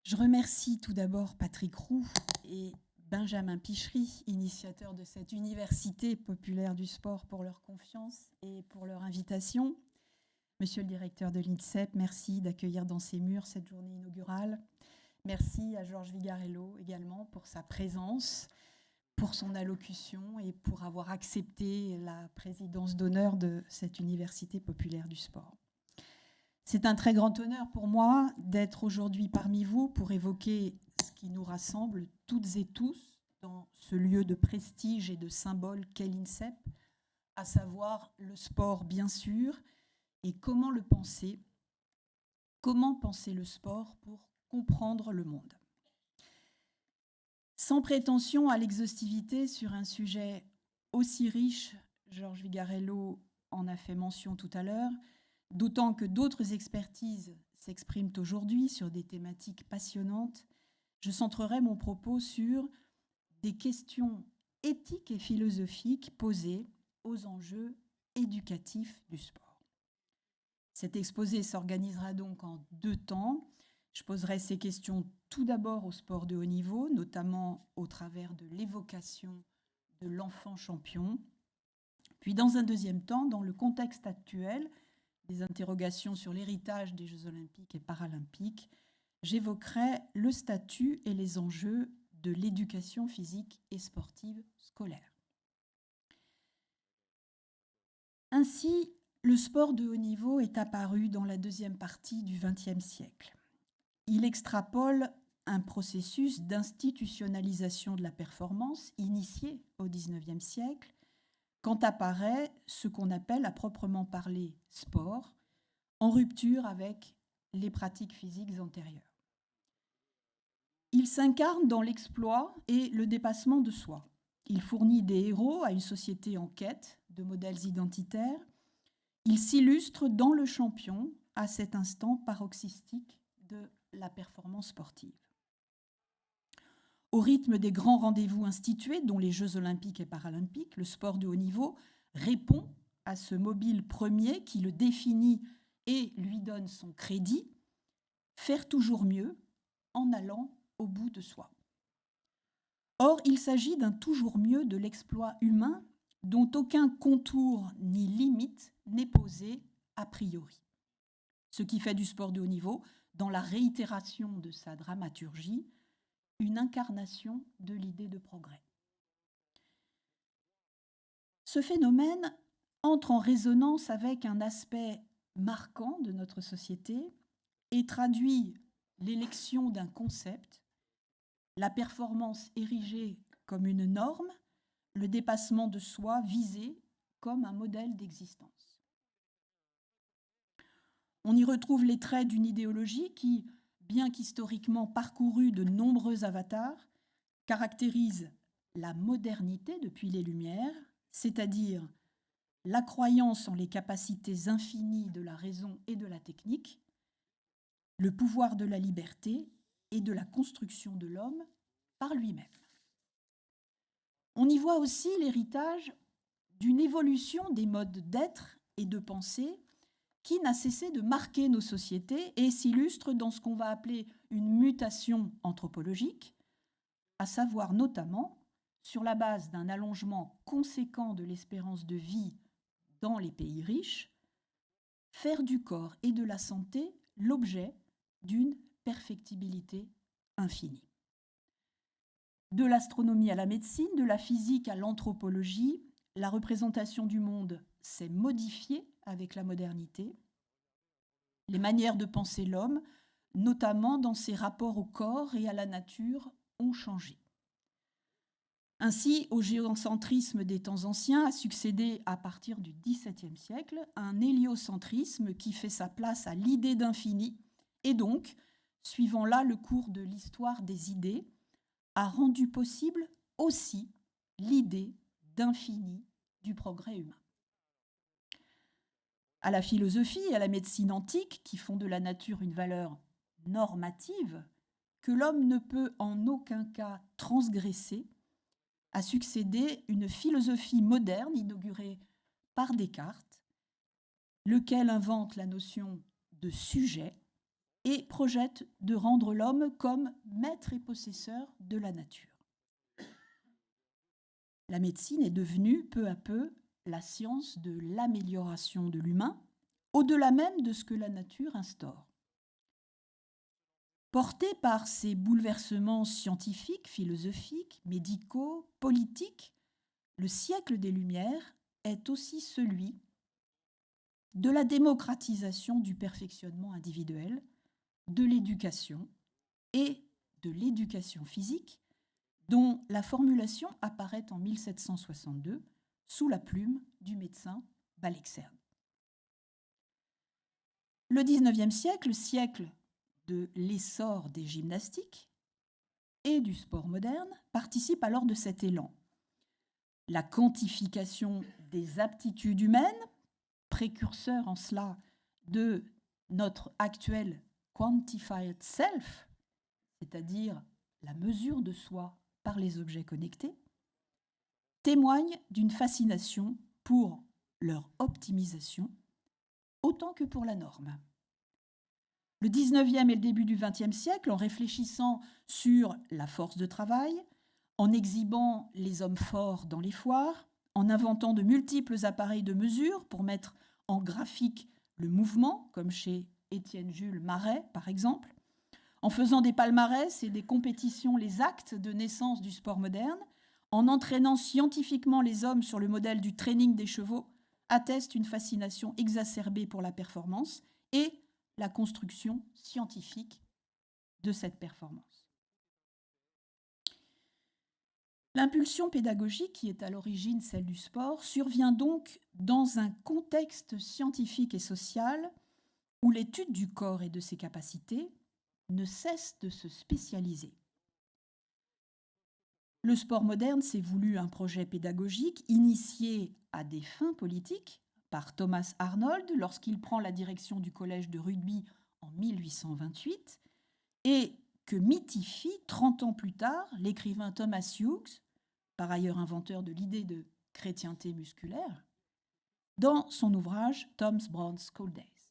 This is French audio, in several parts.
Je remercie tout d'abord Patrick Roux et Benjamin Pichery, initiateurs de cette université populaire du sport, pour leur confiance et pour leur invitation. Monsieur le directeur de l'INSEP, merci d'accueillir dans ces murs cette journée inaugurale. Merci à Georges Vigarello également pour sa présence, pour son allocution et pour avoir accepté la présidence d'honneur de cette université populaire du sport. C'est un très grand honneur pour moi d'être aujourd'hui parmi vous pour évoquer ce qui nous rassemble toutes et tous dans ce lieu de prestige et de symbole qu'est l'INSEP, à savoir le sport bien sûr, et comment le penser, comment penser le sport pour comprendre le monde. Sans prétention à l'exhaustivité sur un sujet aussi riche, Georges Vigarello en a fait mention tout à l'heure, d'autant que d'autres expertises s'expriment aujourd'hui sur des thématiques passionnantes, je centrerai mon propos sur des questions éthiques et philosophiques posées aux enjeux éducatifs du sport. Cet exposé s'organisera donc en 2 temps. Je poserai ces questions tout d'abord au sport de haut niveau, notamment au travers de l'évocation de l'enfant champion. Puis dans un deuxième temps, dans le contexte actuel, des interrogations sur l'héritage des Jeux olympiques et paralympiques, j'évoquerai le statut et les enjeux de l'éducation physique et sportive scolaire. Ainsi, le sport de haut niveau est apparu dans la deuxième partie du XXe siècle. Il extrapole un processus d'institutionnalisation de la performance initié au XIXe siècle, quand apparaît ce qu'on appelle à proprement parler sport, en rupture avec les pratiques physiques antérieures. Il s'incarne dans l'exploit et le dépassement de soi. Il fournit des héros à une société en quête de modèles identitaires. Il s'illustre dans le champion à cet instant paroxystique de la performance sportive. Au rythme des grands rendez-vous institués, dont les Jeux olympiques et paralympiques, le sport de haut niveau répond à ce mobile premier qui le définit et lui donne son crédit, faire toujours mieux en allant au bout de soi. Or, il s'agit d'un toujours mieux de l'exploit humain dont aucun contour ni limite n'est posé a priori. Ce qui fait du sport de haut niveau, dans la réitération de sa dramaturgie, une incarnation de l'idée de progrès. Ce phénomène entre en résonance avec un aspect marquant de notre société et traduit l'élection d'un concept, la performance érigée comme une norme, le dépassement de soi visé comme un modèle d'existence. On y retrouve les traits d'une idéologie qui, bien qu'historiquement parcourue de nombreux avatars, caractérise la modernité depuis les Lumières, c'est-à-dire la croyance en les capacités infinies de la raison et de la technique, le pouvoir de la liberté et de la construction de l'homme par lui-même. On y voit aussi l'héritage d'une évolution des modes d'être et de penser qui n'a cessé de marquer nos sociétés et s'illustre dans ce qu'on va appeler une mutation anthropologique, à savoir notamment sur la base d'un allongement conséquent de l'espérance de vie dans les pays riches, faire du corps et de la santé l'objet d'une perfectibilité infinie. De l'astronomie à la médecine, de la physique à l'anthropologie, la représentation du monde s'est modifiée avec la modernité. Les manières de penser l'homme, notamment dans ses rapports au corps et à la nature, ont changé. Ainsi, au géocentrisme des temps anciens a succédé, à partir du XVIIe siècle, un héliocentrisme qui fait sa place à l'idée d'infini et donc, suivant là le cours de l'histoire des idées, a rendu possible aussi l'idée d'infini du progrès humain. À la philosophie et à la médecine antique, qui font de la nature une valeur normative que l'homme ne peut en aucun cas transgresser, a succédé une philosophie moderne inaugurée par Descartes, lequel invente la notion de sujet et projette de rendre l'homme comme maître et possesseur de la nature. La médecine est devenue peu à peu la science de l'amélioration de l'humain, au-delà même de ce que la nature instaure. Porté par ces bouleversements scientifiques, philosophiques, médicaux, politiques, le siècle des Lumières est aussi celui de la démocratisation du perfectionnement individuel, de l'éducation et de l'éducation physique, dont la formulation apparaît en 1762 sous la plume du médecin Balexert. Le XIXe siècle, siècle de l'essor des gymnastiques et du sport moderne, participe alors de cet élan. La quantification des aptitudes humaines, précurseur en cela de notre actuel quantified self, c'est-à-dire la mesure de soi par les objets connectés, témoigne d'une fascination pour leur optimisation autant que pour la norme. Le 19e et le début du 20e siècle, en réfléchissant sur la force de travail, en exhibant les hommes forts dans les foires, en inventant de multiples appareils de mesure pour mettre en graphique le mouvement, comme chez Étienne Jules Marais par exemple, en faisant des palmarès et des compétitions les actes de naissance du sport moderne, en entraînant scientifiquement les hommes sur le modèle du training des chevaux, atteste une fascination exacerbée pour la performance et la construction scientifique de cette performance. L'impulsion pédagogique, qui est à l'origine celle du sport, survient donc dans un contexte scientifique et social où l'étude du corps et de ses capacités ne cesse de se spécialiser. Le sport moderne s'est voulu un projet pédagogique initié à des fins politiques par Thomas Arnold lorsqu'il prend la direction du collège de rugby en 1828 et que mythifie 30 ans plus tard l'écrivain Thomas Hughes, par ailleurs inventeur de l'idée de chrétienté musculaire, dans son ouvrage Tom's Brown School Days.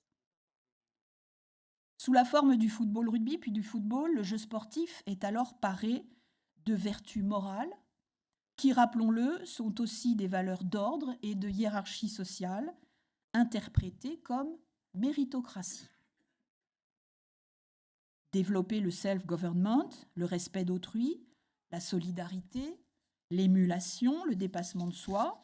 Sous la forme du football rugby puis du football, le jeu sportif est alors paré de vertus morales qui, rappelons-le, sont aussi des valeurs d'ordre et de hiérarchie sociale interprétées comme méritocratie. Développer le self-government, le respect d'autrui, la solidarité, l'émulation, le dépassement de soi.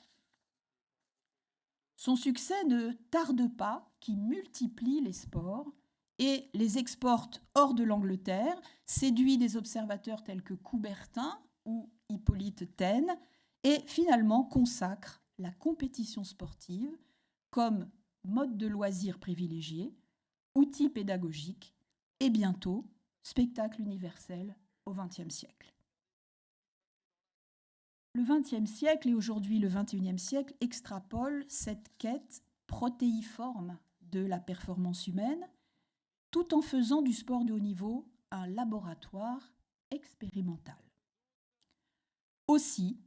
Son succès ne tarde pas, qui multiplie les sports et les exporte hors de l'Angleterre, séduit des observateurs tels que Coubertin ou Hippolyte Taine, et finalement consacre la compétition sportive comme mode de loisir privilégié, outil pédagogique et bientôt spectacle universel au XXe siècle. Le XXe siècle et aujourd'hui le XXIe siècle extrapolent cette quête protéiforme de la performance humaine, tout en faisant du sport de haut niveau un laboratoire expérimental. Aussi,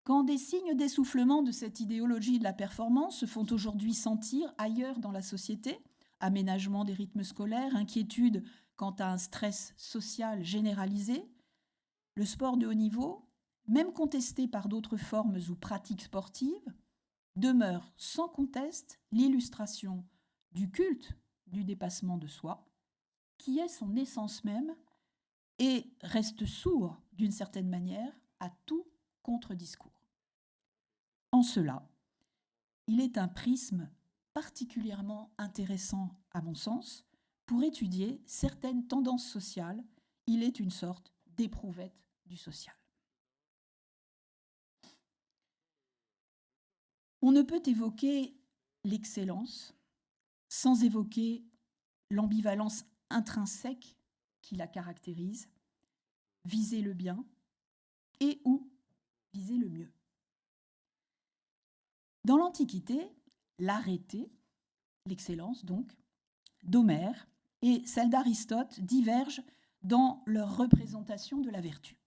quand des signes d'essoufflement de cette idéologie de la performance se font aujourd'hui sentir ailleurs dans la société, aménagement des rythmes scolaires, inquiétude quant à un stress social généralisé, le sport de haut niveau, même contesté par d'autres formes ou pratiques sportives, demeure sans conteste l'illustration du culte du dépassement de soi, qui est son essence même et reste sourd, d'une certaine manière, à tout contre-discours. En cela, il est un prisme particulièrement intéressant, à mon sens, pour étudier certaines tendances sociales. Il est une sorte d'éprouvette du social. On ne peut évoquer l'excellence sans évoquer l'ambivalence intrinsèque qui la caractérise, viser le bien et ou viser le mieux. Dans l'Antiquité, l'arêté, l'excellence donc, d'Homère et celle d'Aristote divergent dans leur représentation de la vertu.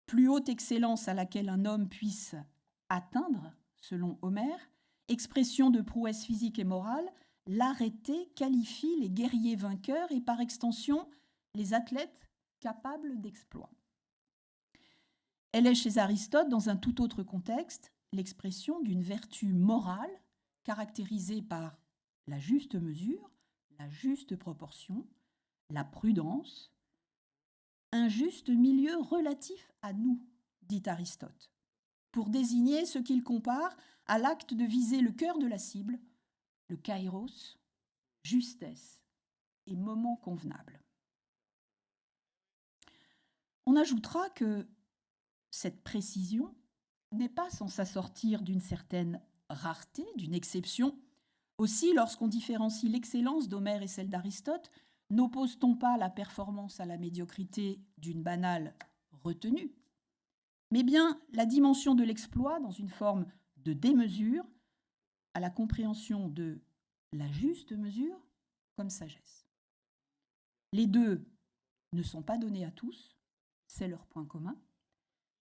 Plus haute excellence à laquelle un homme puisse atteindre, selon Homère, expression de prouesse physique et morale, l'arrêté qualifie les guerriers vainqueurs et par extension les athlètes capables d'exploits. Elle est chez Aristote, dans un tout autre contexte, l'expression d'une vertu morale caractérisée par la juste mesure, la juste proportion, la prudence, un juste milieu relatif à nous, dit Aristote, pour désigner ce qu'il compare à l'acte de viser le cœur de la cible, le kairos, justesse et moment convenable. On ajoutera que cette précision n'est pas sans s'assortir d'une certaine rareté, d'une exception. Aussi, lorsqu'on différencie l'excellence d'Homère et celle d'Aristote, n'oppose-t-on pas la performance à la médiocrité d'une banale retenue, mais bien la dimension de l'exploit dans une forme de démesure à la compréhension de la juste mesure comme sagesse. Les deux ne sont pas donnés à tous, c'est leur point commun.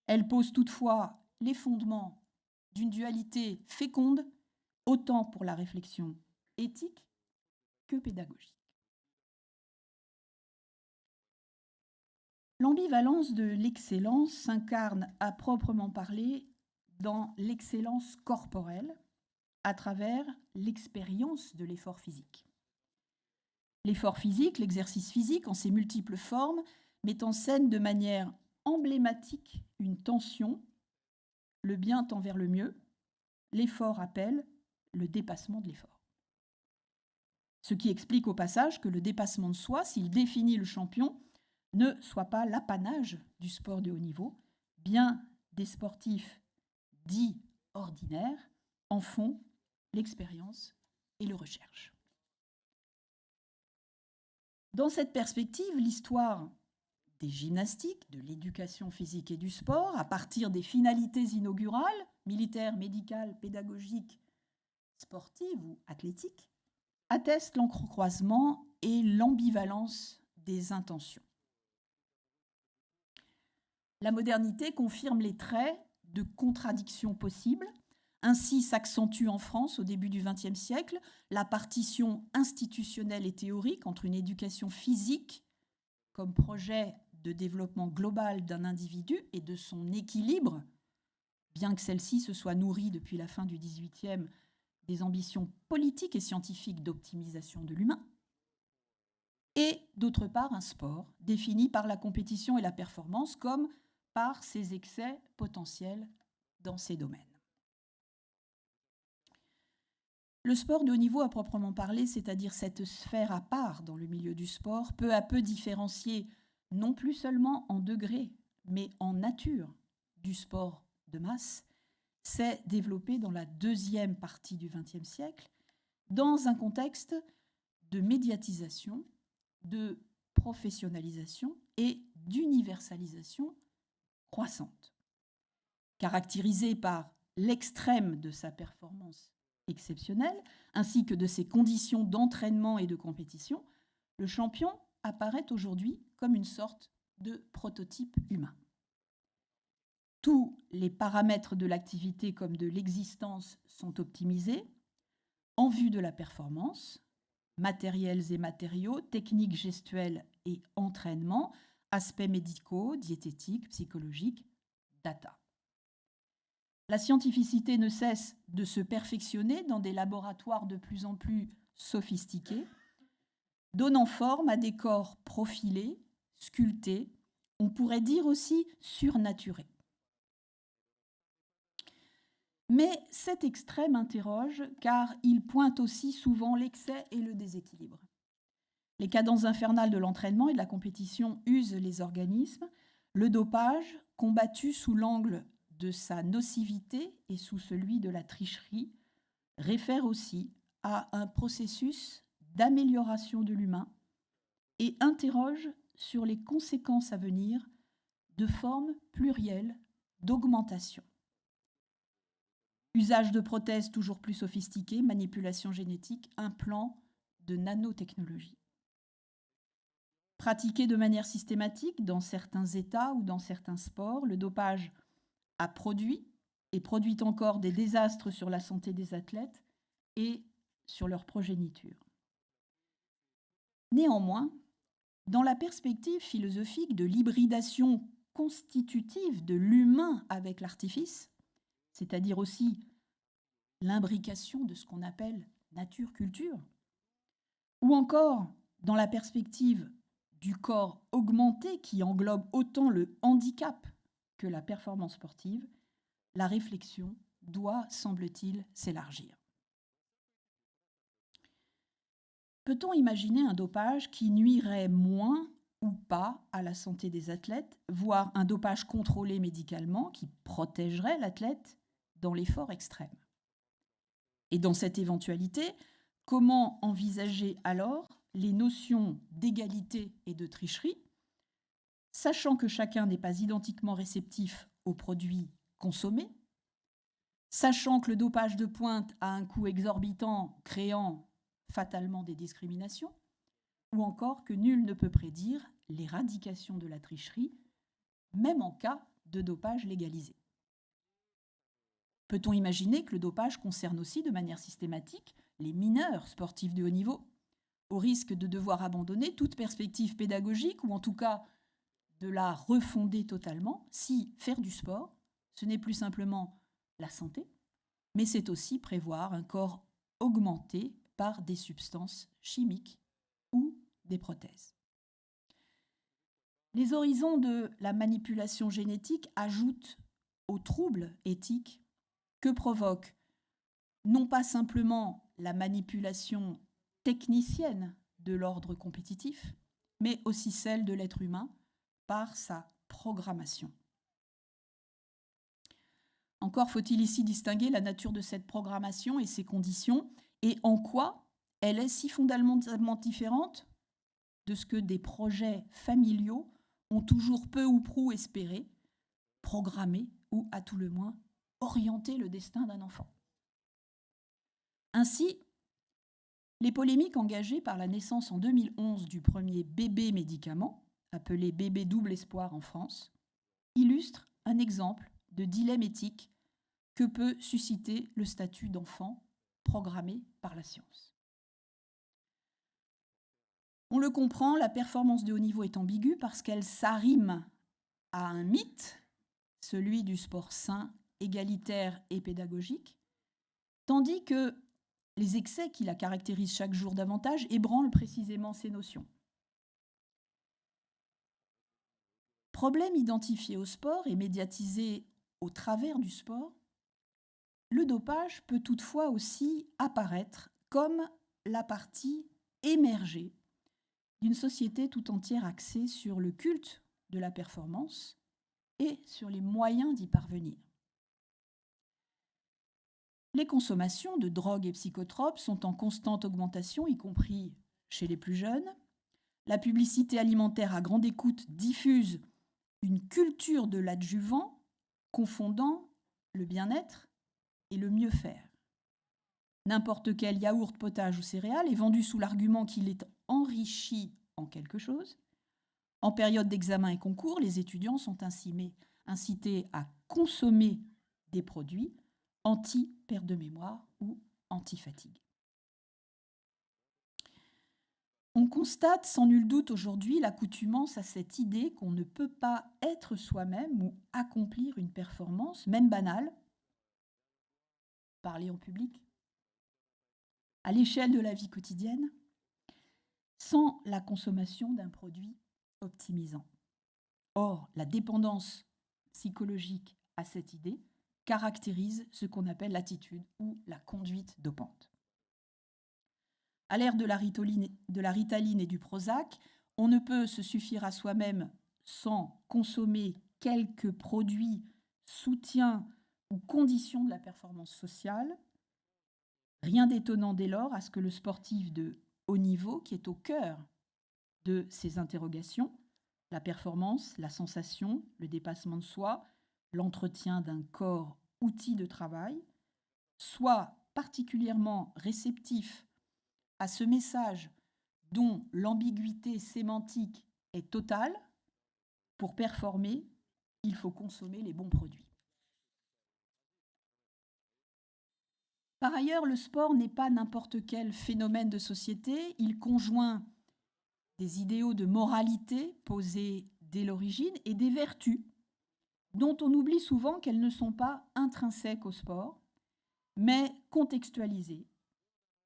Elles posent toutefois les fondements d'une dualité féconde, autant pour la réflexion éthique que pédagogique. L'ambivalence de l'excellence s'incarne à proprement parler dans l'excellence corporelle à travers l'expérience de l'effort physique. L'effort physique, l'exercice physique en ses multiples formes, met en scène de manière emblématique une tension, le bien tend vers le mieux, l'effort appelle le dépassement de l'effort. Ce qui explique au passage que le dépassement de soi, s'il définit le champion, ne soit pas l'apanage du sport de haut niveau, bien des sportifs dits ordinaires en font l'expérience et le recherchent. Dans cette perspective, l'histoire des gymnastiques, de l'éducation physique et du sport, à partir des finalités inaugurales, militaires, médicales, pédagogiques, sportives ou athlétiques, atteste l'entrecroisement et l'ambivalence des intentions. La modernité confirme les traits de contradiction possibles. Ainsi s'accentue en France, au début du XXe siècle, la partition institutionnelle et théorique entre une éducation physique comme projet de développement global d'un individu et de son équilibre, bien que celle-ci se soit nourrie depuis la fin du XVIIIe des ambitions politiques et scientifiques d'optimisation de l'humain, et d'autre part un sport défini par la compétition et la performance comme par ses excès potentiels dans ces domaines. Le sport de haut niveau à proprement parler, c'est-à-dire cette sphère à part dans le milieu du sport, peu à peu différenciée non plus seulement en degrés, mais en nature du sport de masse, s'est développé dans la deuxième partie du XXe siècle, dans un contexte de médiatisation, de professionnalisation et d'universalisation croissante, caractérisée par l'extrême de sa performance exceptionnelle, ainsi que de ses conditions d'entraînement et de compétition, le champion apparaît aujourd'hui comme une sorte de prototype humain. Tous les paramètres de l'activité comme de l'existence sont optimisés en vue de la performance, matériels et matériaux, techniques gestuelles et entraînement, aspects médicaux, diététiques, psychologiques, data. La scientificité ne cesse de se perfectionner dans des laboratoires de plus en plus sophistiqués, donnant forme à des corps profilés, sculptés, on pourrait dire aussi surnaturés. Mais cet extrême interroge car il pointe aussi souvent l'excès et le déséquilibre. Les cadences infernales de l'entraînement et de la compétition usent les organismes. Le dopage, combattu sous l'angle de sa nocivité et sous celui de la tricherie, réfère aussi à un processus d'amélioration de l'humain et interroge sur les conséquences à venir de formes plurielles d'augmentation. Usage de prothèses toujours plus sophistiquées, manipulation génétique, implants de nanotechnologie. Pratiqué de manière systématique dans certains États ou dans certains sports, le dopage a produit et produit encore des désastres sur la santé des athlètes et sur leur progéniture. Néanmoins, dans la perspective philosophique de l'hybridation constitutive de l'humain avec l'artifice, c'est-à-dire aussi l'imbrication de ce qu'on appelle nature-culture, ou encore dans la perspective du corps augmenté qui englobe autant le handicap que la performance sportive, la réflexion doit, semble-t-il, s'élargir. Peut-on imaginer un dopage qui nuirait moins ou pas à la santé des athlètes, voire un dopage contrôlé médicalement qui protégerait l'athlète dans l'effort extrême? Et dans cette éventualité, comment envisager alors les notions d'égalité et de tricherie, sachant que chacun n'est pas identiquement réceptif aux produits consommés, sachant que le dopage de pointe a un coût exorbitant créant fatalement des discriminations, ou encore que nul ne peut prédire l'éradication de la tricherie, même en cas de dopage légalisé. Peut-on imaginer que le dopage concerne aussi de manière systématique les mineurs sportifs de haut niveau, au risque de devoir abandonner toute perspective pédagogique ou en tout cas de la refonder totalement si faire du sport, ce n'est plus simplement la santé, mais c'est aussi prévoir un corps augmenté par des substances chimiques ou des prothèses. Les horizons de la manipulation génétique ajoutent aux troubles éthiques que provoque non pas simplement la manipulation technicienne de l'ordre compétitif, mais aussi celle de l'être humain par sa programmation. Encore faut-il ici distinguer la nature de cette programmation et ses conditions, et en quoi elle est si fondamentalement différente de ce que des projets familiaux ont toujours peu ou prou espéré, programmer ou, à tout le moins, orienter le destin d'un enfant. Ainsi, les polémiques engagées par la naissance en 2011 du premier bébé médicament, appelé bébé double espoir en France, illustrent un exemple de dilemme éthique que peut susciter le statut d'enfant programmé par la science. On le comprend, la performance de haut niveau est ambiguë parce qu'elle s'arrime à un mythe, celui du sport sain, égalitaire et pédagogique, tandis que les excès qui la caractérisent chaque jour davantage ébranlent précisément ces notions. Problème identifié au sport et médiatisé au travers du sport, le dopage peut toutefois aussi apparaître comme la partie émergée d'une société tout entière axée sur le culte de la performance et sur les moyens d'y parvenir. Les consommations de drogues et psychotropes sont en constante augmentation, y compris chez les plus jeunes. La publicité alimentaire à grande écoute diffuse une culture de l'adjuvant confondant le bien-être et le mieux faire. N'importe quel yaourt, potage ou céréales est vendu sous l'argument qu'il est enrichi en quelque chose. En période d'examen et concours, les étudiants sont incités à consommer des produits anti-perte de mémoire ou anti-fatigue. On constate sans nul doute aujourd'hui l'accoutumance à cette idée qu'on ne peut pas être soi-même ou accomplir une performance, même banale, parler en public, à l'échelle de la vie quotidienne, sans la consommation d'un produit optimisant. Or, la dépendance psychologique à cette idée caractérise ce qu'on appelle l'attitude ou la conduite dopante. À l'ère de la Ritaline et du Prozac, on ne peut se suffire à soi-même sans consommer quelques produits, soutiens ou conditions de la performance sociale. Rien d'étonnant dès lors à ce que le sportif de haut niveau, qui est au cœur de ces interrogations, la performance, la sensation, le dépassement de soi, l'entretien d'un corps outil de travail, soit particulièrement réceptif à ce message dont l'ambiguïté sémantique est totale. Pour performer, il faut consommer les bons produits. Par ailleurs, le sport n'est pas n'importe quel phénomène de société. Il conjoint des idéaux de moralité posés dès l'origine et des vertus dont on oublie souvent qu'elles ne sont pas intrinsèques au sport, mais contextualisées,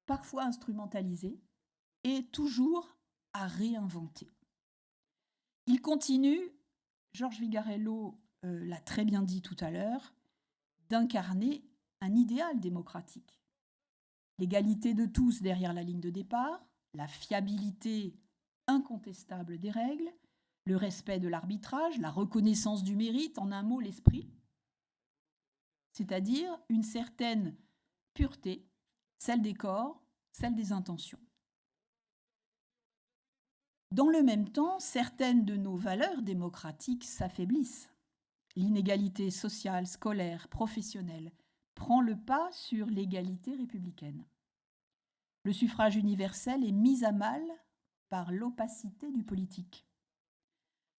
parfois instrumentalisées et toujours à réinventer. Il continue, Georges Vigarello l'a très bien dit tout à l'heure, d'incarner un idéal démocratique. L'égalité de tous derrière la ligne de départ, la fiabilité incontestable des règles, le respect de l'arbitrage, la reconnaissance du mérite, en un mot, l'esprit, c'est-à-dire une certaine pureté, celle des corps, celle des intentions. Dans le même temps, certaines de nos valeurs démocratiques s'affaiblissent. L'inégalité sociale, scolaire, professionnelle prend le pas sur l'égalité républicaine. Le suffrage universel est mis à mal par l'opacité du politique.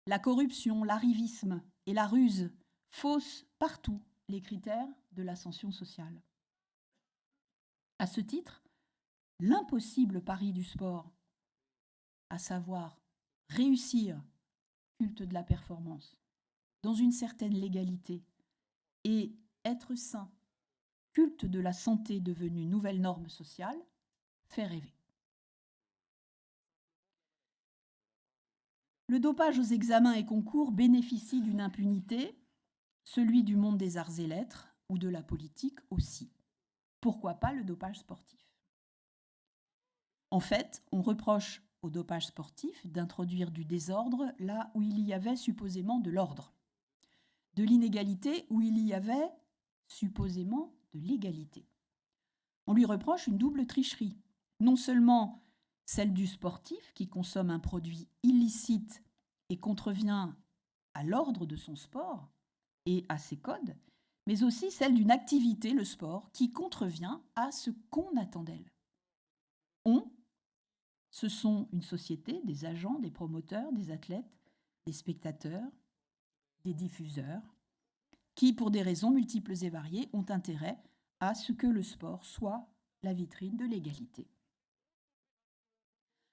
La corruption, l'arrivisme et la ruse faussent partout les critères de l'ascension sociale. À ce titre, l'impossible pari du sport, à savoir réussir, culte de la performance, dans une certaine légalité, et être sain, culte de la santé devenue nouvelle norme sociale, fait rêver. Le dopage aux examens et concours bénéficie d'une impunité, celui du monde des arts et lettres ou de la politique aussi. Pourquoi pas le dopage sportif? En fait, on reproche au dopage sportif d'introduire du désordre là où il y avait supposément de l'ordre, de l'inégalité où il y avait supposément de l'égalité. On lui reproche une double tricherie, non seulement celle du sportif qui consomme un produit illicite et contrevient à l'ordre de son sport et à ses codes, mais aussi celle d'une activité, le sport, qui contrevient à ce qu'on attend d'elle. On, ce sont une société, des agents, des promoteurs, des athlètes, des spectateurs, des diffuseurs, qui, pour des raisons multiples et variées, ont intérêt à ce que le sport soit la vitrine de l'égalité.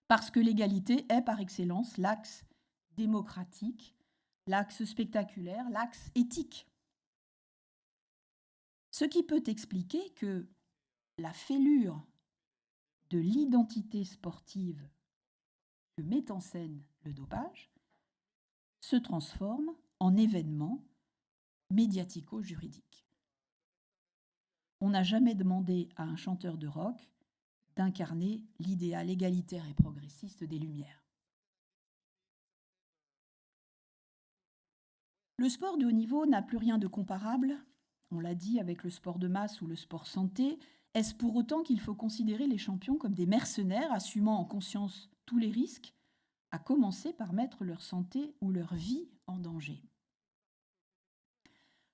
Parce que l'égalité est par excellence l'axe démocratique, l'axe spectaculaire, l'axe éthique. Ce qui peut expliquer que la fêlure de l'identité sportive que met en scène le dopage se transforme en événement médiatico-juridique. On n'a jamais demandé à un chanteur de rock d'incarner l'idéal égalitaire et progressiste des Lumières. Le sport de haut niveau n'a plus rien de comparable, on l'a dit, avec le sport de masse ou le sport santé. Est-ce pour autant qu'il faut considérer les champions comme des mercenaires assumant en conscience tous les risques, à commencer par mettre leur santé ou leur vie en danger?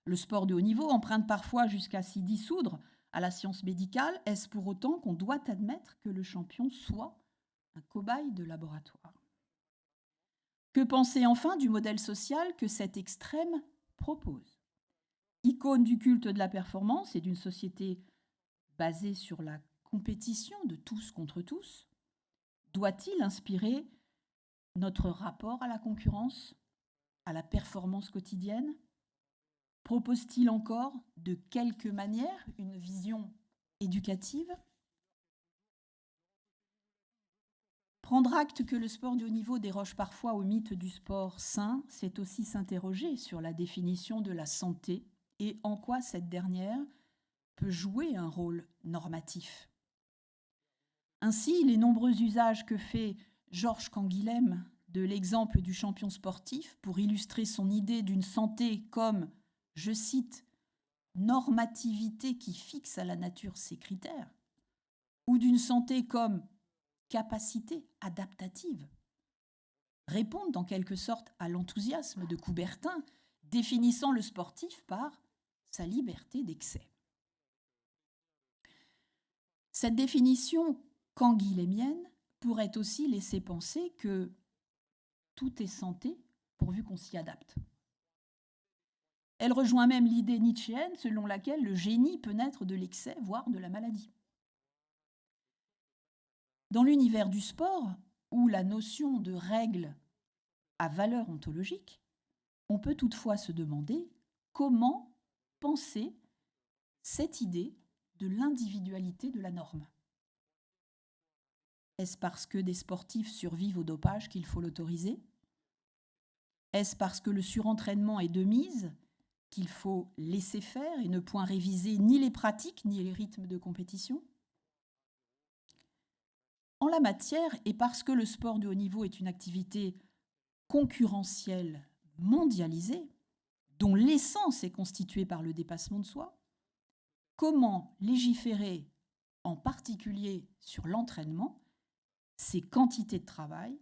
Le sport de haut niveau emprunte parfois jusqu'à s'y dissoudre à la science médicale. Est-ce pour autant qu'on doit admettre que le champion soit un cobaye de laboratoire? Que penser enfin du modèle social que cet extrême propose? Icône du culte de la performance et d'une société basée sur la compétition de tous contre tous, doit-il inspirer notre rapport à la concurrence, à la performance quotidienne? Propose-t-il encore, de quelque manière, une vision éducative? Prendre acte que le sport de haut niveau déroge parfois au mythe du sport sain, c'est aussi s'interroger sur la définition de la santé et en quoi cette dernière peut jouer un rôle normatif. Ainsi, les nombreux usages que fait Georges Canguilhem de l'exemple du champion sportif pour illustrer son idée d'une santé comme, je cite, normativité qui fixe à la nature ses critères, ou d'une santé comme capacité adaptative, répondent en quelque sorte à l'enthousiasme de Coubertin, définissant le sportif par sa liberté d'excès. Cette définition canguilhémienne pourrait aussi laisser penser que tout est santé pourvu qu'on s'y adapte. Elle rejoint même l'idée nietzschéenne selon laquelle le génie peut naître de l'excès, voire de la maladie. Dans l'univers du sport, où la notion de règle a valeur ontologique, on peut toutefois se demander comment penser cette idée de l'individualité de la norme. Est-ce parce que des sportifs survivent au dopage qu'il faut l'autoriser ? Est-ce parce que le surentraînement est de mise qu'il faut laisser faire et ne point réviser ni les pratiques ni les rythmes de compétition ? En la matière, et parce que le sport de haut niveau est une activité concurrentielle mondialisée, dont l'essence est constituée par le dépassement de soi, comment légiférer, en particulier sur l'entraînement, ces quantités de travail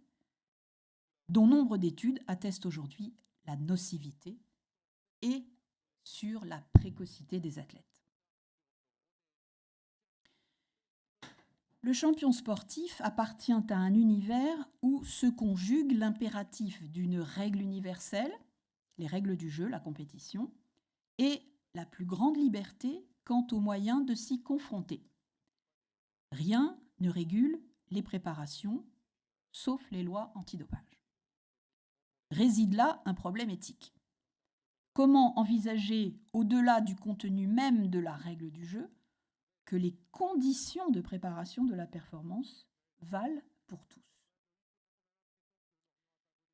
dont nombre d'études attestent aujourd'hui la nocivité et sur la précocité des athlètes. Le champion sportif appartient à un univers où se conjugue l'impératif d'une règle universelle, les règles du jeu, la compétition, et la plus grande liberté quant aux moyens de s'y confronter. Rien ne régule les préparations, sauf les lois antidopage. Réside là un problème éthique. Comment envisager, au-delà du contenu même de la règle du jeu, que les conditions de préparation de la performance valent pour tous ?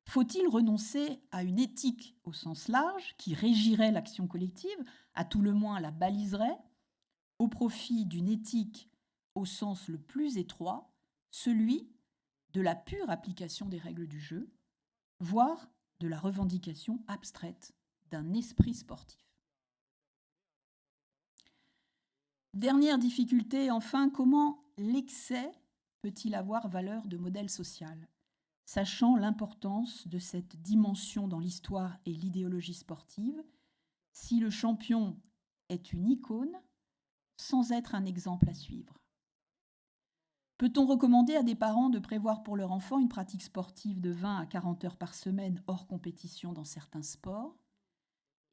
Faut-il renoncer à une éthique au sens large qui régirait l'action collective, à tout le moins la baliserait, au profit d'une éthique au sens le plus étroit, celui de la pure application des règles du jeu, voire de la revendication abstraite d'un esprit sportif? Dernière difficulté, enfin, comment l'excès peut-il avoir valeur de modèle social, sachant l'importance de cette dimension dans l'histoire et l'idéologie sportive, si le champion est une icône sans être un exemple à suivre? Peut-on recommander à des parents de prévoir pour leur enfant une pratique sportive de 20 à 40 heures par semaine hors compétition dans certains sports?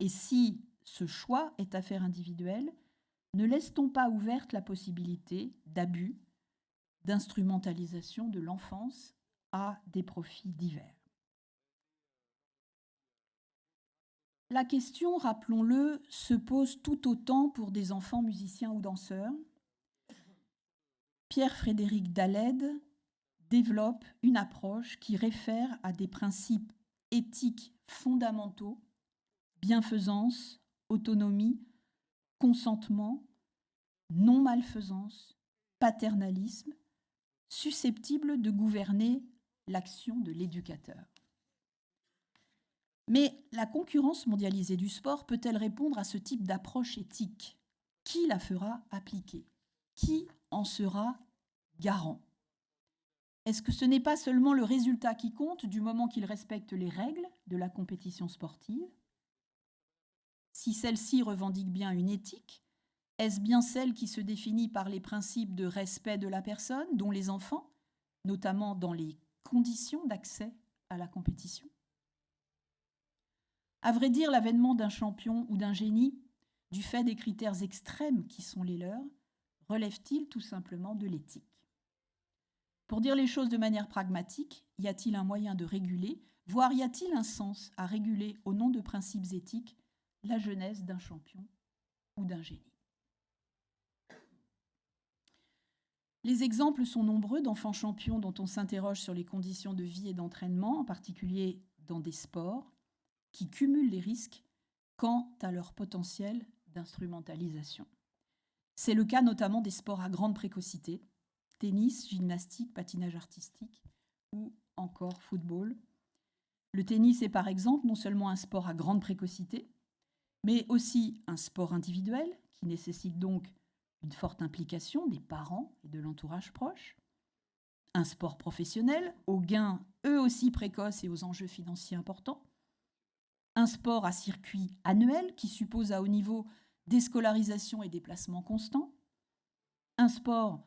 Et si ce choix est affaire individuelle, ne laisse-t-on pas ouverte la possibilité d'abus, d'instrumentalisation de l'enfance à des profits divers? La question, rappelons-le, se pose tout autant pour des enfants musiciens ou danseurs. Pierre-Frédéric Daled développe une approche qui réfère à des principes éthiques fondamentaux, bienfaisance, autonomie, consentement, non-malfaisance, paternalisme, susceptibles de gouverner l'action de l'éducateur. Mais la concurrence mondialisée du sport peut-elle répondre à ce type d'approche éthique ? Qui la fera appliquer ? Qui en sera garant ? Est-ce que ce n'est pas seulement le résultat qui compte du moment qu'il respecte les règles de la compétition sportive ? Si celle-ci revendique bien une éthique, est-ce bien celle qui se définit par les principes de respect de la personne, dont les enfants, notamment dans les conditions d'accès à la compétition ? À vrai dire, l'avènement d'un champion ou d'un génie, du fait des critères extrêmes qui sont les leurs, relève-t-il tout simplement de l'éthique ? Pour dire les choses de manière pragmatique, y a-t-il un moyen de réguler, voire y a-t-il un sens à réguler au nom de principes éthiques la jeunesse d'un champion ou d'un génie ? Les exemples sont nombreux d'enfants champions dont on s'interroge sur les conditions de vie et d'entraînement, en particulier dans des sports, qui cumulent les risques quant à leur potentiel d'instrumentalisation. C'est le cas notamment des sports à grande précocité, tennis, gymnastique, patinage artistique ou encore football. Le tennis est par exemple non seulement un sport à grande précocité, mais aussi un sport individuel qui nécessite donc une forte implication des parents et de l'entourage proche, un sport professionnel aux gains eux aussi précoces et aux enjeux financiers importants, un sport à circuit annuel qui suppose à haut niveau déscolarisation et déplacement constants, un sport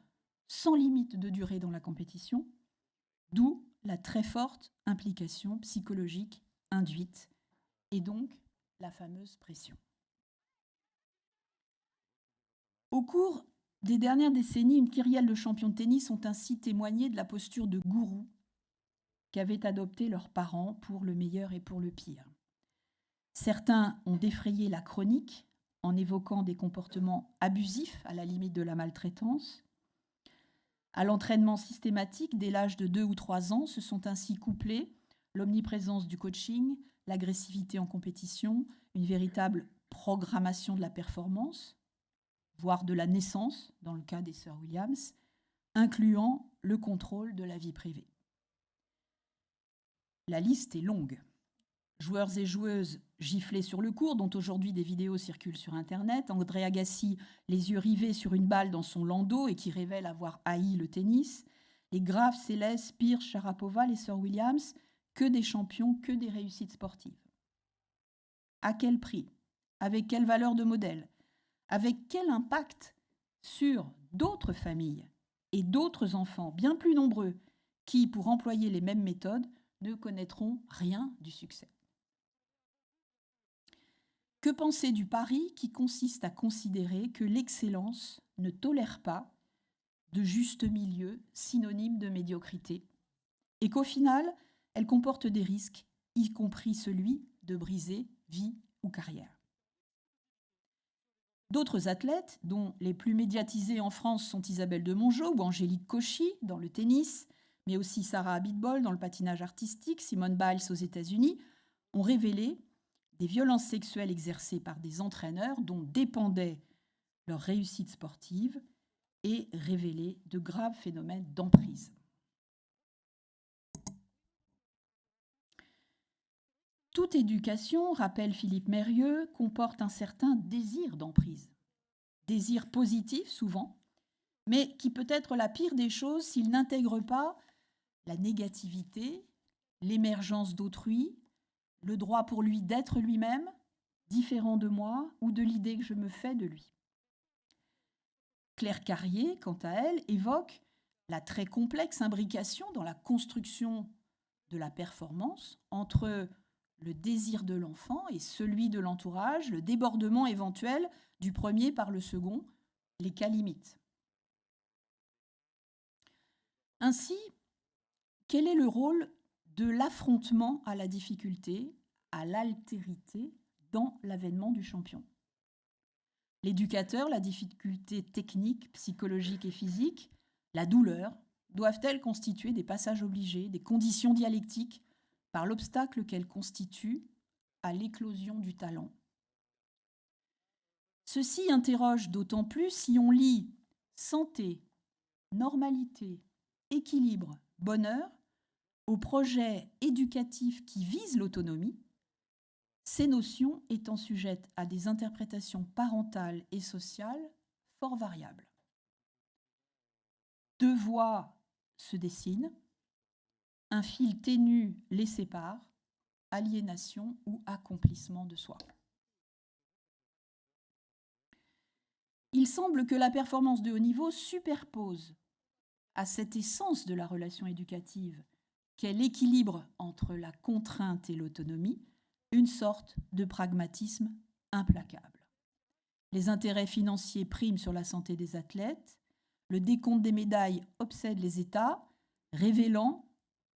sans limite de durée dans la compétition, d'où la très forte implication psychologique induite et donc la fameuse pression. Au cours des dernières décennies, une kyrielle de champions de tennis ont ainsi témoigné de la posture de gourou qu'avaient adopté leurs parents pour le meilleur et pour le pire. Certains ont défrayé la chronique en évoquant des comportements abusifs à la limite de la maltraitance. À l'entraînement systématique, dès l'âge de 2 ou 3 ans, se sont ainsi couplés l'omniprésence du coaching, l'agressivité en compétition, une véritable programmation de la performance, voire de la naissance, dans le cas des sœurs Williams, incluant le contrôle de la vie privée. La liste est longue. Joueurs et joueuses giflés sur le court, dont aujourd'hui des vidéos circulent sur Internet. André Agassi, les yeux rivés sur une balle dans son landau et qui révèle avoir haï le tennis. Les Graf, Céleste, Pierce, Sharapova, les sœurs Williams, que des champions, que des réussites sportives. À quel prix? Avec quelle valeur de modèle? Avec quel impact sur d'autres familles et d'autres enfants bien plus nombreux qui, pour employer les mêmes méthodes, ne connaîtront rien du succès? Que penser du pari qui consiste à considérer que l'excellence ne tolère pas de juste milieu synonyme de médiocrité et qu'au final, elle comporte des risques, y compris celui de briser vie ou carrière? D'autres athlètes, dont les plus médiatisés en France sont Isabelle de Mongeau ou Angélique Cauchy dans le tennis, mais aussi Sarah Abitbol dans le patinage artistique, Simone Biles aux États-Unis, ont révélé des violences sexuelles exercées par des entraîneurs dont dépendait leur réussite sportive et révélé de graves phénomènes d'emprise. Toute éducation, rappelle Philippe Mérieux, comporte un certain désir d'emprise. Désir positif souvent, mais qui peut être la pire des choses s'il n'intègre pas la négativité, l'émergence d'autrui, le droit pour lui d'être lui-même, différent de moi ou de l'idée que je me fais de lui. Claire Carrier, quant à elle, évoque la très complexe imbrication dans la construction de la performance entre le désir de l'enfant et celui de l'entourage, le débordement éventuel du premier par le second, les cas limites. Ainsi, quel est le rôle de l'affrontement à la difficulté, à l'altérité dans l'avènement du champion? L'éducateur, la difficulté technique, psychologique et physique, la douleur, doivent-elles constituer des passages obligés, des conditions dialectiques par l'obstacle qu'elles constituent à l'éclosion du talent? Ceci interroge d'autant plus si on lie santé, normalité, équilibre, bonheur au projet éducatif qui vise l'autonomie, ces notions étant sujettes à des interprétations parentales et sociales fort variables. Deux voies se dessinent, un fil ténu les sépare, aliénation ou accomplissement de soi. Il semble que la performance de haut niveau superpose à cette essence de la relation éducative qu'est l'équilibre entre la contrainte et l'autonomie, une sorte de pragmatisme implacable. Les intérêts financiers priment sur la santé des athlètes, le décompte des médailles obsède les États, révélant,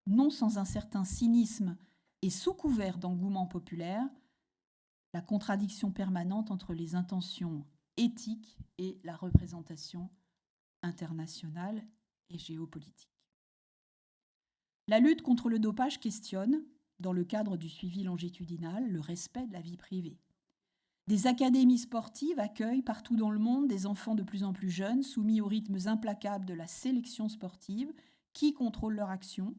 non sans un certain cynisme et sous couvert d'engouement populaire, la contradiction permanente entre les intentions éthiques et la représentation internationale et géopolitique. La lutte contre le dopage questionne, dans le cadre du suivi longitudinal, le respect de la vie privée. Des académies sportives accueillent partout dans le monde des enfants de plus en plus jeunes, soumis aux rythmes implacables de la sélection sportive. Qui contrôle leur action?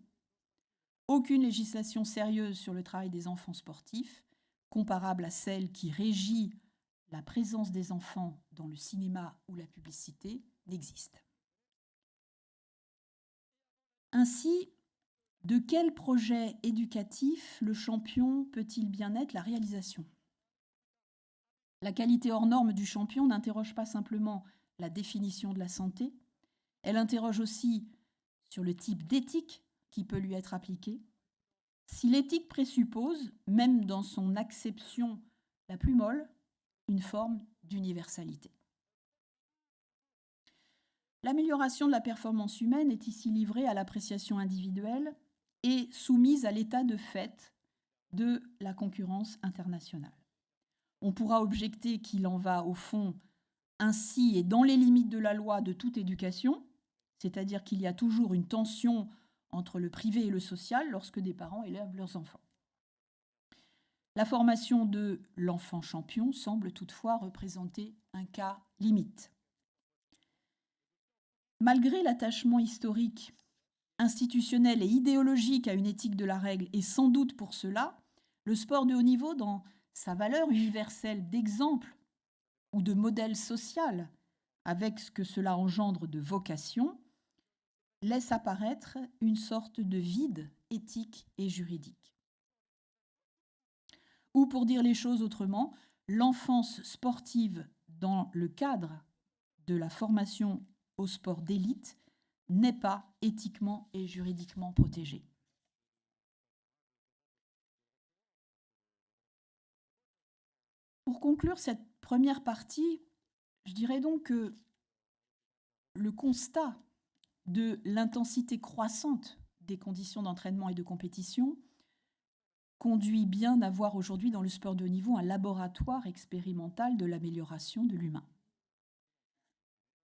Aucune législation sérieuse sur le travail des enfants sportifs, comparable à celle qui régit la présence des enfants dans le cinéma ou la publicité, n'existe. Ainsi, de quel projet éducatif le champion peut-il bien être la réalisation? La qualité hors norme du champion n'interroge pas simplement la définition de la santé, elle interroge aussi sur le type d'éthique qui peut lui être appliquée. Si l'éthique présuppose, même dans son acception la plus molle, une forme d'universalité. L'amélioration de la performance humaine est ici livrée à l'appréciation individuelle et soumise à l'état de fait de la concurrence internationale. On pourra objecter qu'il en va au fond ainsi et dans les limites de la loi de toute éducation, c'est-à-dire qu'il y a toujours une tension entre le privé et le social lorsque des parents élèvent leurs enfants. La formation de l'enfant champion semble toutefois représenter un cas limite. Malgré l'attachement historique, institutionnel et idéologique à une éthique de la règle, et sans doute pour cela, le sport de haut niveau, dans sa valeur universelle d'exemple ou de modèle social, avec ce que cela engendre de vocation, laisse apparaître une sorte de vide éthique et juridique. Ou pour dire les choses autrement, l'enfance sportive dans le cadre de la formation au sport d'élite n'est pas éthiquement et juridiquement protégée. Pour conclure cette première partie, je dirais donc que le constat de l'intensité croissante des conditions d'entraînement et de compétition conduit bien à voir aujourd'hui dans le sport de haut niveau un laboratoire expérimental de l'amélioration de l'humain.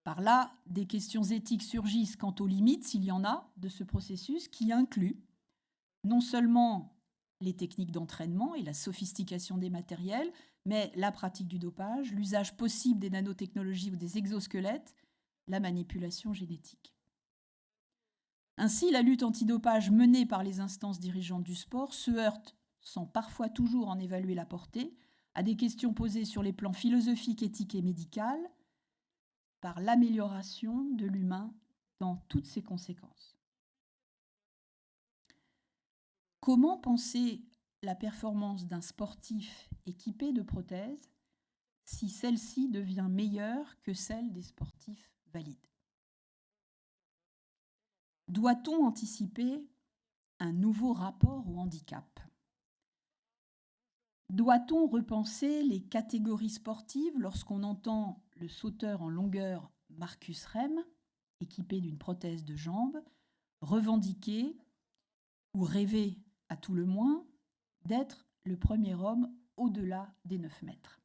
Par là, des questions éthiques surgissent quant aux limites, s'il y en a, de ce processus qui inclut non seulement les techniques d'entraînement et la sophistication des matériels, mais la pratique du dopage, l'usage possible des nanotechnologies ou des exosquelettes, la manipulation génétique. Ainsi, la lutte antidopage menée par les instances dirigeantes du sport se heurte, sans parfois toujours en évaluer la portée, à des questions posées sur les plans philosophiques, éthiques et médicaux, par l'amélioration de l'humain dans toutes ses conséquences. Comment penser la performance d'un sportif équipé de prothèses si celle-ci devient meilleure que celle des sportifs valides ? Doit-on anticiper un nouveau rapport au handicap ? Doit-on repenser les catégories sportives lorsqu'on entend le sauteur en longueur Marcus Rem, équipé d'une prothèse de jambe, revendiquer ou rêver à tout le moins d'être le premier homme au-delà des 9 mètres ?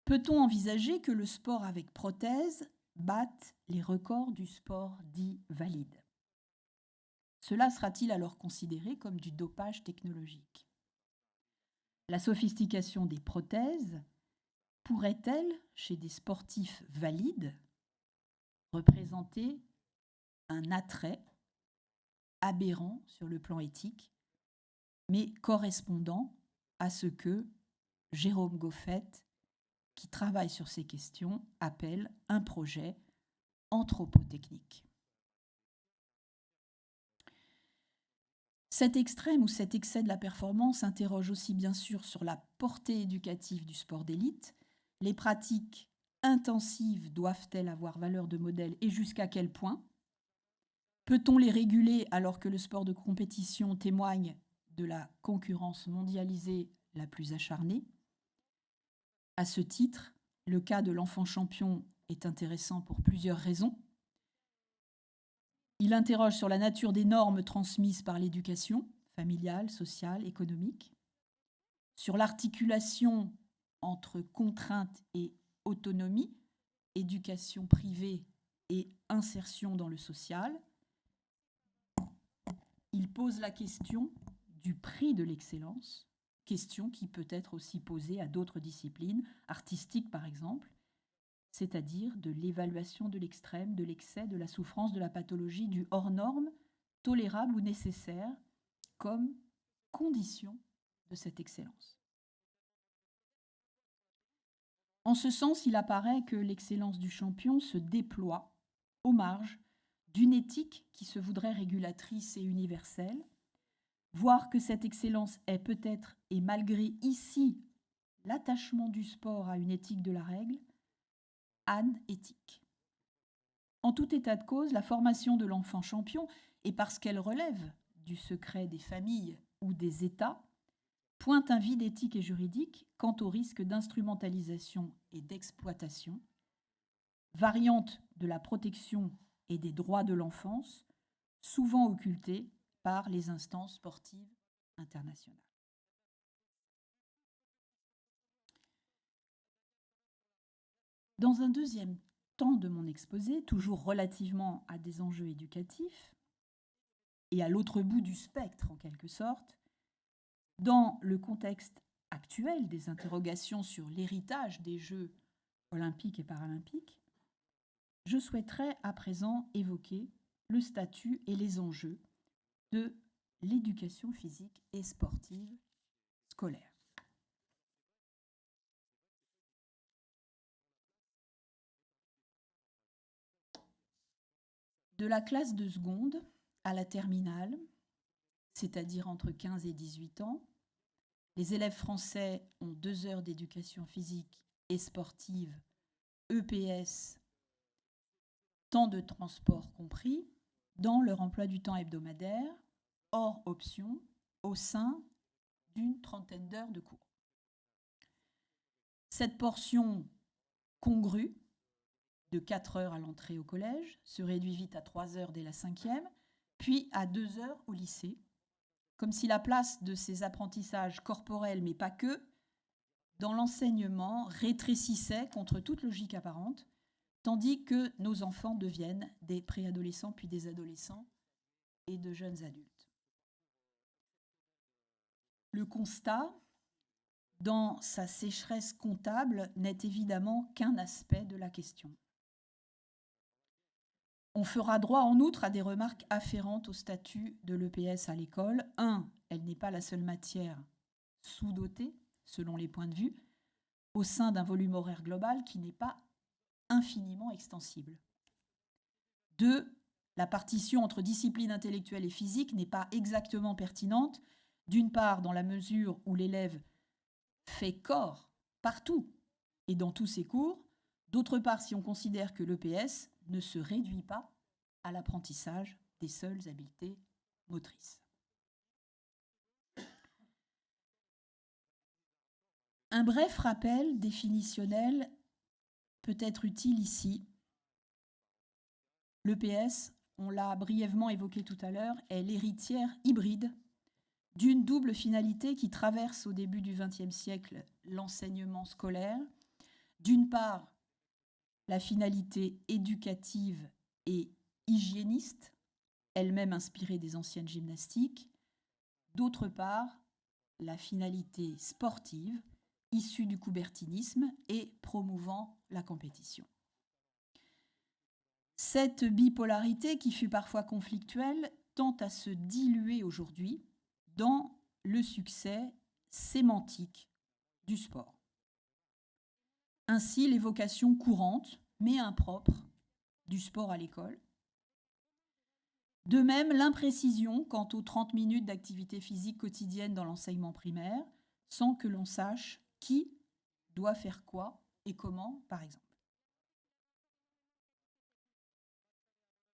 Peut-on envisager que le sport avec prothèse batte les records du sport dit valide ? Cela sera-t-il alors considéré comme du dopage technologique ? La sophistication des prothèses pourrait-elle, chez des sportifs valides, représenter un attrait aberrant sur le plan éthique, mais correspondant à ce que Jérôme Goffet, qui travaille sur ces questions, appelle un projet anthropotechnique. Cet extrême ou cet excès de la performance interroge aussi bien sûr sur la portée éducative du sport d'élite. Les pratiques intensives doivent-elles avoir valeur de modèle et jusqu'à quel point ? Peut-on les réguler alors que le sport de compétition témoigne de la concurrence mondialisée la plus acharnée ? À ce titre, le cas de l'enfant champion est intéressant pour plusieurs raisons. Il interroge sur la nature des normes transmises par l'éducation familiale, sociale, économique, sur l'articulation entre contrainte et autonomie, éducation privée et insertion dans le social. Il pose la question du prix de l'excellence, question qui peut être aussi posée à d'autres disciplines, artistiques par exemple, c'est-à-dire de l'évaluation de l'extrême, de l'excès, de la souffrance, de la pathologie, du hors-norme, tolérable ou nécessaire, comme condition de cette excellence. En ce sens, il apparaît que l'excellence du champion se déploie aux marges d'une éthique qui se voudrait régulatrice et universelle, voire que cette excellence est peut-être, et malgré ici l'attachement du sport à une éthique de la règle, anéthique. En tout état de cause, la formation de l'enfant champion, et parce qu'elle relève du secret des familles ou des États, pointe un vide éthique et juridique quant au risque d'instrumentalisation et d'exploitation, variante de la protection et des droits de l'enfance, souvent occultés par les instances sportives internationales. Dans un deuxième temps de mon exposé, toujours relativement à des enjeux éducatifs, et à l'autre bout du spectre en quelque sorte, dans le contexte actuel des interrogations sur l'héritage des Jeux olympiques et paralympiques, je souhaiterais à présent évoquer le statut et les enjeux de l'éducation physique et sportive scolaire. De la classe de seconde à la terminale, c'est-à-dire entre 15 et 18 ans, les élèves français ont 2 heures d'éducation physique et sportive, EPS, temps de transport compris, dans leur emploi du temps hebdomadaire, hors option, au sein d'une trentaine d'heures de cours. Cette portion congrue, de 4 heures à l'entrée au collège, se réduit vite à 3 heures dès la 5e, puis à 2 heures au lycée, comme si la place de ces apprentissages corporels, mais pas que, dans l'enseignement rétrécissait contre toute logique apparente, tandis que nos enfants deviennent des préadolescents puis des adolescents et de jeunes adultes. Le constat, dans sa sécheresse comptable, n'est évidemment qu'un aspect de la question. On fera droit en outre à des remarques afférentes au statut de l'EPS à l'école. 1. Elle n'est pas la seule matière sous-dotée, selon les points de vue, au sein d'un volume horaire global qui n'est pas infiniment extensible. 2. La partition entre discipline intellectuelle et physique n'est pas exactement pertinente, d'une part dans la mesure où l'élève fait corps partout et dans tous ses cours, d'autre part si on considère que l'EPS ne se réduit pas à l'apprentissage des seules habiletés motrices. Un bref rappel définitionnel peut être utile ici. L'EPS, on l'a brièvement évoqué tout à l'heure, est l'héritière hybride d'une double finalité qui traverse au début du XXe siècle l'enseignement scolaire. D'une part, la finalité éducative et hygiéniste, elle-même inspirée des anciennes gymnastiques. D'autre part, la finalité sportive, issue du coubertinisme et promouvant la compétition. Cette bipolarité, qui fut parfois conflictuelle, tend à se diluer aujourd'hui dans le succès sémantique du sport. Ainsi, l'évocation courante, mais impropre, du sport à l'école. De même, l'imprécision quant aux 30 minutes d'activité physique quotidienne dans l'enseignement primaire, sans que l'on sache qui doit faire quoi et comment, par exemple.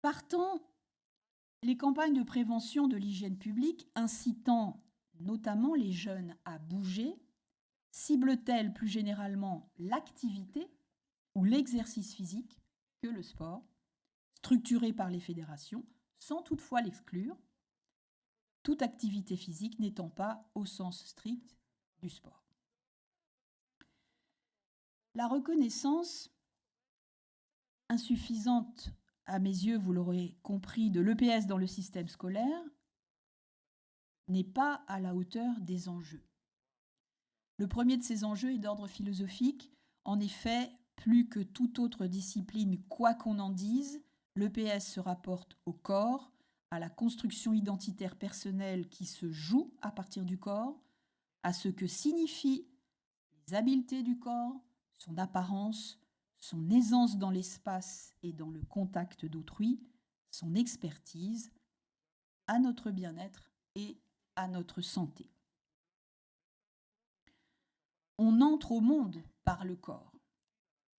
Partant, les campagnes de prévention de l'hygiène publique, incitant notamment les jeunes à bouger, ciblent-elles plus généralement l'activité ou l'exercice physique que le sport, structuré par les fédérations, sans toutefois l'exclure, toute activité physique n'étant pas au sens strict du sport. La reconnaissance insuffisante, à mes yeux, vous l'aurez compris, de l'EPS dans le système scolaire n'est pas à la hauteur des enjeux. Le premier de ces enjeux est d'ordre philosophique. En effet, plus que toute autre discipline, quoi qu'on en dise, l'EPS se rapporte au corps, à la construction identitaire personnelle qui se joue à partir du corps, à ce que signifient les habiletés du corps, son apparence, son aisance dans l'espace et dans le contact d'autrui, son expertise, à notre bien-être et à notre santé. On entre au monde par le corps.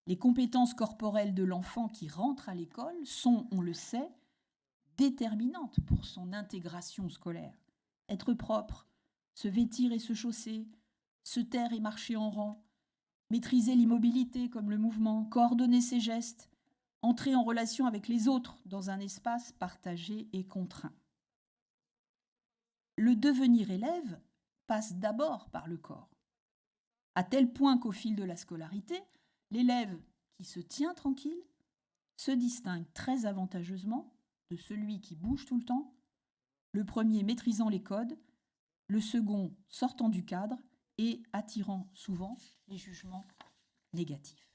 Les compétences corporelles de l'enfant qui rentre à l'école sont, on le sait, déterminantes pour son intégration scolaire. Être propre, se vêtir et se chausser, se taire et marcher en rang, maîtriser l'immobilité comme le mouvement, coordonner ses gestes, entrer en relation avec les autres dans un espace partagé et contraint. Le devenir élève passe d'abord par le corps, à tel point qu'au fil de la scolarité, l'élève qui se tient tranquille se distingue très avantageusement de celui qui bouge tout le temps, le premier maîtrisant les codes, le second sortant du cadre et attirant souvent les jugements négatifs.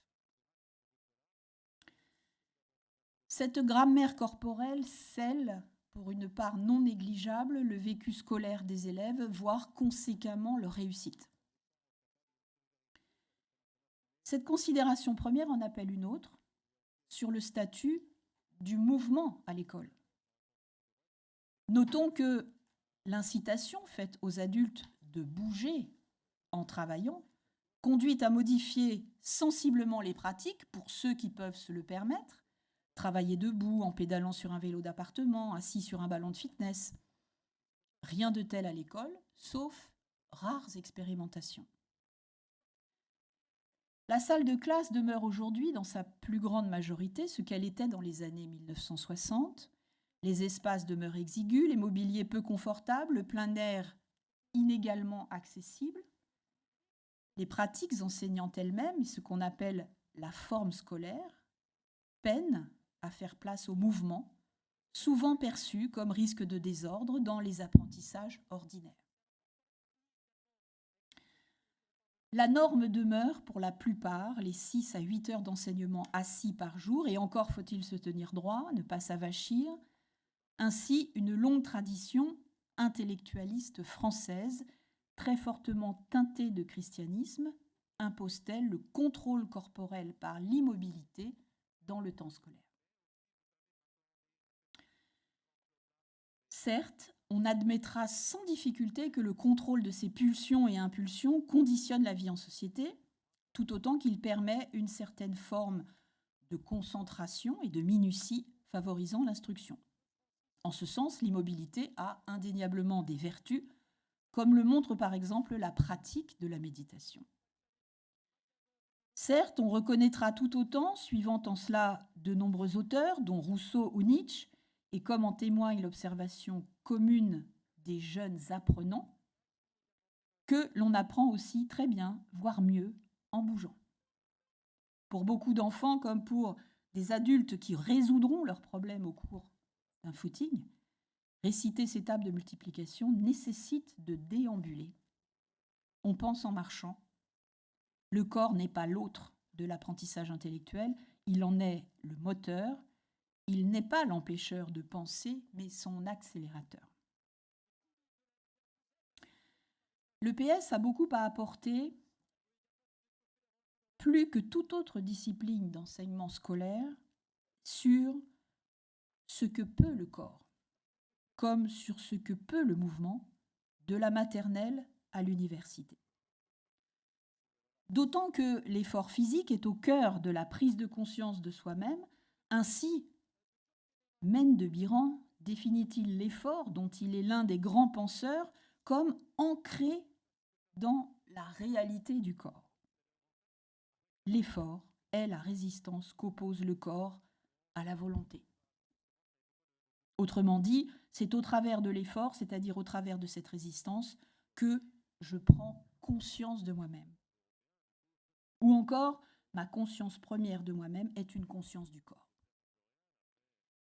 Cette grammaire corporelle scelle, pour une part non négligeable, le vécu scolaire des élèves, voire conséquemment leur réussite. Cette considération première en appelle une autre sur le statut du mouvement à l'école. Notons que l'incitation faite aux adultes de bouger en travaillant conduit à modifier sensiblement les pratiques pour ceux qui peuvent se le permettre, travailler debout, en pédalant sur un vélo d'appartement, assis sur un ballon de fitness. Rien de tel à l'école, sauf rares expérimentations. La salle de classe demeure aujourd'hui, dans sa plus grande majorité, ce qu'elle était dans les années 1960. Les espaces demeurent exigus, les mobiliers peu confortables, le plein air inégalement accessible. Les pratiques enseignantes elles-mêmes, ce qu'on appelle la forme scolaire, peinent à faire place au mouvement, souvent perçu comme risque de désordre dans les apprentissages ordinaires. La norme demeure pour la plupart les 6 à 8 heures d'enseignement assis par jour, et encore faut-il se tenir droit, ne pas s'avachir. Ainsi, une longue tradition intellectualiste française, très fortement teintée de christianisme, impose-t-elle le contrôle corporel par l'immobilité dans le temps scolaire. Certes, on admettra sans difficulté que le contrôle de ces pulsions et impulsions conditionne la vie en société, tout autant qu'il permet une certaine forme de concentration et de minutie favorisant l'instruction. En ce sens, l'immobilité a indéniablement des vertus, comme le montre par exemple la pratique de la méditation. Certes, on reconnaîtra tout autant, suivant en cela de nombreux auteurs, dont Rousseau ou Nietzsche, et comme en témoigne l'observation commune des jeunes apprenants, que l'on apprend aussi très bien, voire mieux, en bougeant. Pour beaucoup d'enfants, comme pour des adultes qui résoudront leurs problèmes au cours d'un footing, réciter ces tables de multiplication nécessite de déambuler. On pense en marchant. Le corps n'est pas l'autre de l'apprentissage intellectuel, il en est le moteur. Il n'est pas l'empêcheur de penser, mais son accélérateur. L'EPS a beaucoup à apporter, plus que toute autre discipline d'enseignement scolaire, sur ce que peut le corps, comme sur ce que peut le mouvement, de la maternelle à l'université. D'autant que l'effort physique est au cœur de la prise de conscience de soi-même, ainsi Maine de Biran définit-il l'effort, dont il est l'un des grands penseurs, comme ancré dans la réalité du corps. L'effort est la résistance qu'oppose le corps à la volonté. Autrement dit, c'est au travers de l'effort, c'est-à-dire au travers de cette résistance, que je prends conscience de moi-même. Ou encore, ma conscience première de moi-même est une conscience du corps.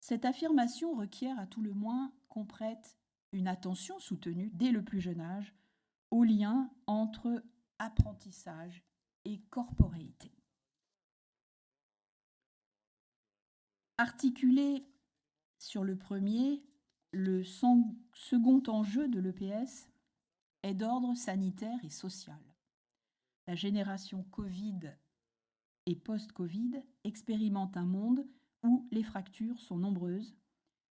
Cette affirmation requiert à tout le moins qu'on prête une attention soutenue dès le plus jeune âge au lien entre apprentissage et corporéité. Articulé sur le premier, le second enjeu de l'EPS est d'ordre sanitaire et social. La génération Covid et post-Covid expérimente un monde où les fractures sont nombreuses,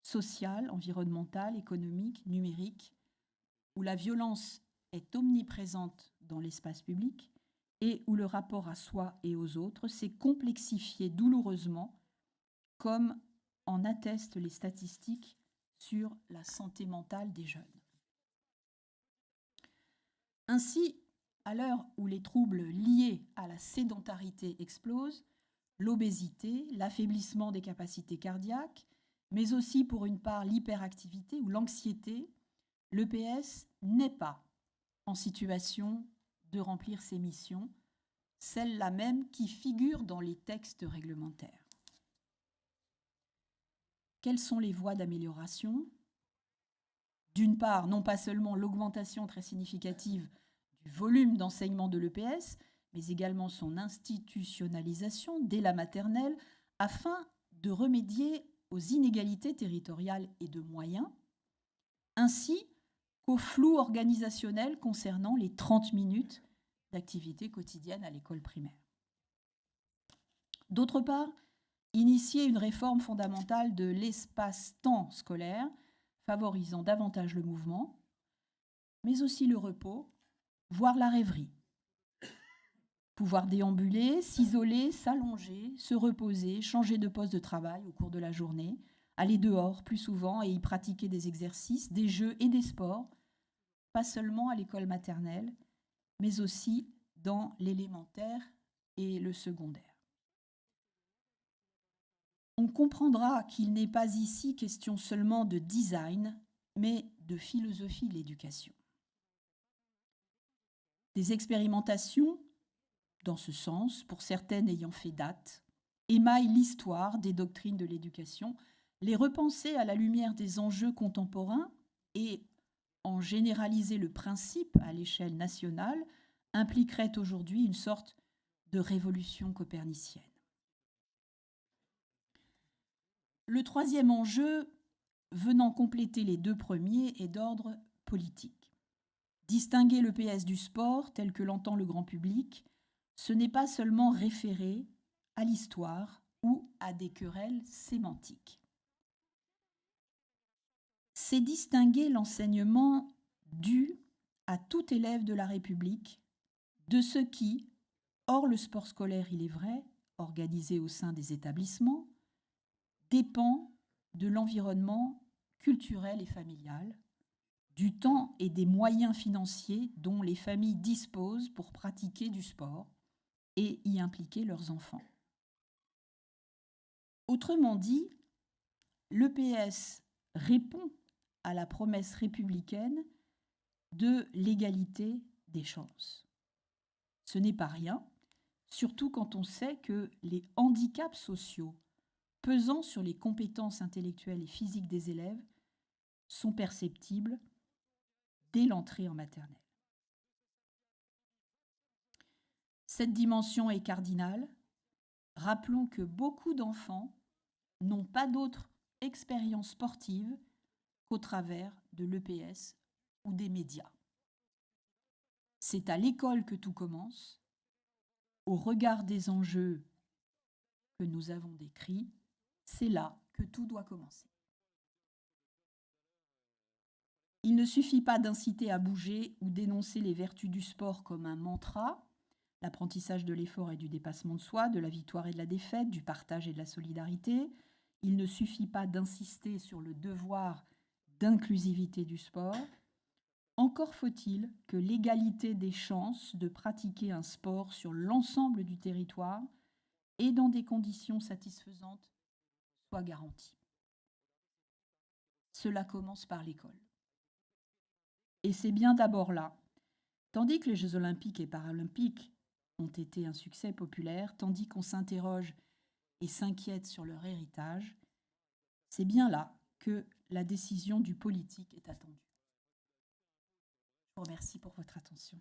sociales, environnementales, économiques, numériques, où la violence est omniprésente dans l'espace public et où le rapport à soi et aux autres s'est complexifié douloureusement, comme en attestent les statistiques sur la santé mentale des jeunes. Ainsi, à l'heure où les troubles liés à la sédentarité explosent, l'obésité, l'affaiblissement des capacités cardiaques, mais aussi pour une part l'hyperactivité ou l'anxiété, l'EPS n'est pas en situation de remplir ses missions, celles-là même qui figurent dans les textes réglementaires. Quelles sont les voies d'amélioration ? D'une part, non pas seulement l'augmentation très significative du volume d'enseignement de l'EPS, mais également son institutionnalisation dès la maternelle afin de remédier aux inégalités territoriales et de moyens, ainsi qu'au flou organisationnel concernant les 30 minutes d'activité quotidienne à l'école primaire. D'autre part, initier une réforme fondamentale de l'espace-temps scolaire, favorisant davantage le mouvement, mais aussi le repos, voire la rêverie. Pouvoir déambuler, s'isoler, s'allonger, se reposer, changer de poste de travail au cours de la journée, aller dehors plus souvent et y pratiquer des exercices, des jeux et des sports, pas seulement à l'école maternelle, mais aussi dans l'élémentaire et le secondaire. On comprendra qu'il n'est pas ici question seulement de design, mais de philosophie de l'éducation. Des expérimentations, dans ce sens, pour certaines ayant fait date, émaillent l'histoire des doctrines de l'éducation, les repenser à la lumière des enjeux contemporains et en généraliser le principe à l'échelle nationale impliquerait aujourd'hui une sorte de révolution copernicienne. Le troisième enjeu, venant compléter les deux premiers, est d'ordre politique. Distinguer l'EPS du sport, tel que l'entend le grand public, ce n'est pas seulement référer à l'histoire ou à des querelles sémantiques. C'est distinguer l'enseignement dû à tout élève de la République de ce qui, hors le sport scolaire, il est vrai, organisé au sein des établissements, dépend de l'environnement culturel et familial, du temps et des moyens financiers dont les familles disposent pour pratiquer du sport et y impliquer leurs enfants. Autrement dit, l'EPS répond à la promesse républicaine de l'égalité des chances. Ce n'est pas rien, surtout quand on sait que les handicaps sociaux pesant sur les compétences intellectuelles et physiques des élèves sont perceptibles dès l'entrée en maternelle. Cette dimension est cardinale. Rappelons que beaucoup d'enfants n'ont pas d'autre expérience sportive qu'au travers de l'EPS ou des médias. C'est à l'école que tout commence, au regard des enjeux que nous avons décrits, c'est là que tout doit commencer. Il ne suffit pas d'inciter à bouger ou d'énoncer les vertus du sport comme un mantra, l'apprentissage de l'effort et du dépassement de soi, de la victoire et de la défaite, du partage et de la solidarité. Il ne suffit pas d'insister sur le devoir d'inclusivité du sport. Encore faut-il que l'égalité des chances de pratiquer un sport sur l'ensemble du territoire et dans des conditions satisfaisantes soit garantie. Cela commence par l'école. Et c'est bien d'abord là, tandis que les Jeux olympiques et paralympiques ont été un succès populaire, tandis qu'on s'interroge et s'inquiète sur leur héritage, c'est bien là que la décision du politique est attendue. Je vous remercie pour votre attention.